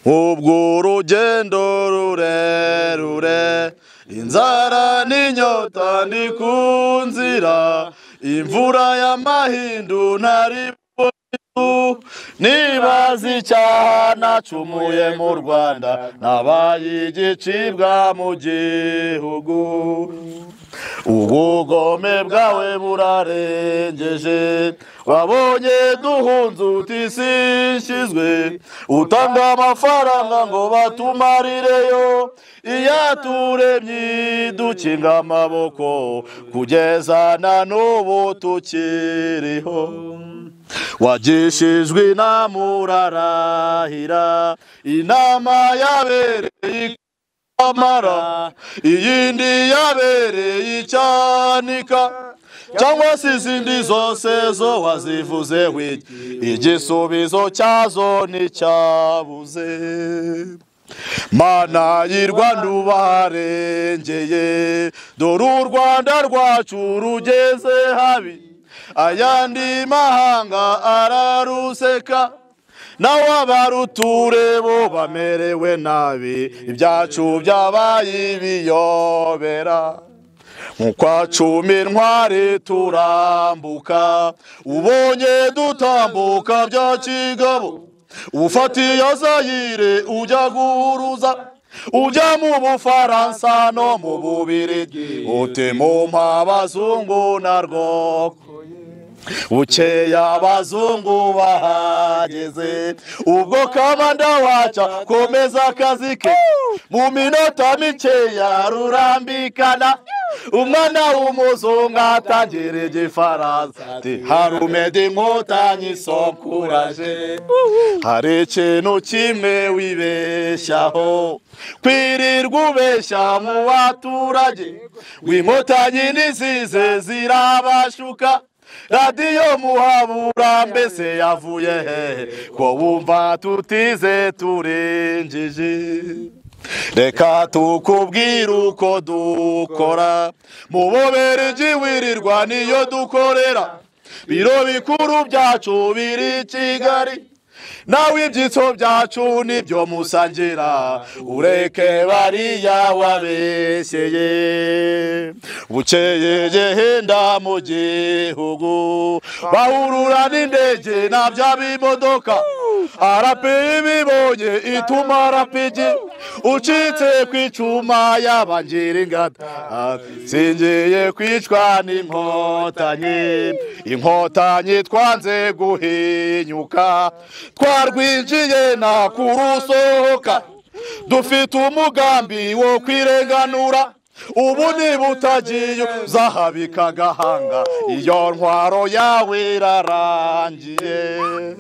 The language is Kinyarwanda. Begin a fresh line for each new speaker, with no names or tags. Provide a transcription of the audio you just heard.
ubwo urugendo rurerure inzara n'inyota ndi ku nzira imvura y'amahindu ntari nibaza icyaha nacumuye mu Rwanda nabaye igicibwa mu gihugu ubugome bwawe burarengeje wabonye duhunze utisishizwe utanga amafaranga ngo batumarireyo iyaturemye dukinga amaboko kugeza na n'ubu tukiriho wagishijwe inamurarahira inama yabereye amara iyindi yabereye icyanika cyangwa se izindi zose zo wazivuze wiki igisubizo cyazo nticyabuze Mana y'i Rwanda ubarengeye dore u Rwanda rwacu rugeze habi ayandi mahanga araruseka nawe abaruture bo bamerewe nabi ibyacu byabaye ibiyobera mu kwa cumi intwari turambuka ubonye dutambuka bya kigabo ufatiye Zayire ujya guhuruza ujya mu Bufaransa no mu Bubirigi utemuma abazungu narwo ukeya abazungu bahageze ubwo kamanda waca komeza akazi ke mu minota mikeya rurambikana umwana w'umuzungu atangira igifaransa harumede inkotanyi sokuraje hari ikintu kimwe wibeshyaho kwirirwa ubeshya mu baturage w'inkotanyi nizize zirabashuka radiyo muhabura mbese yavuye he ko wumva tutize turengeje reka tukubwira uko dukora mu Bubiligi wirirwa niyo dukorera biro bikuru byacu biri Kigali nawe ibyitso byacu nibyo musangira ureke bariya wabeshyeye bukeye genda mu gihugu bahurura n'indege na bya bimodoka arape bibonye ituma rapigi ucitse kwicuma yabangira ingata singiye kwicwa n'inkotanyi twanze guhinyuka twarwinjiye na kurusohoka dufite umugambi wo kwirenganura ubu nibutagiye zahabika gahanga iyo ntwaro yawe irarangiye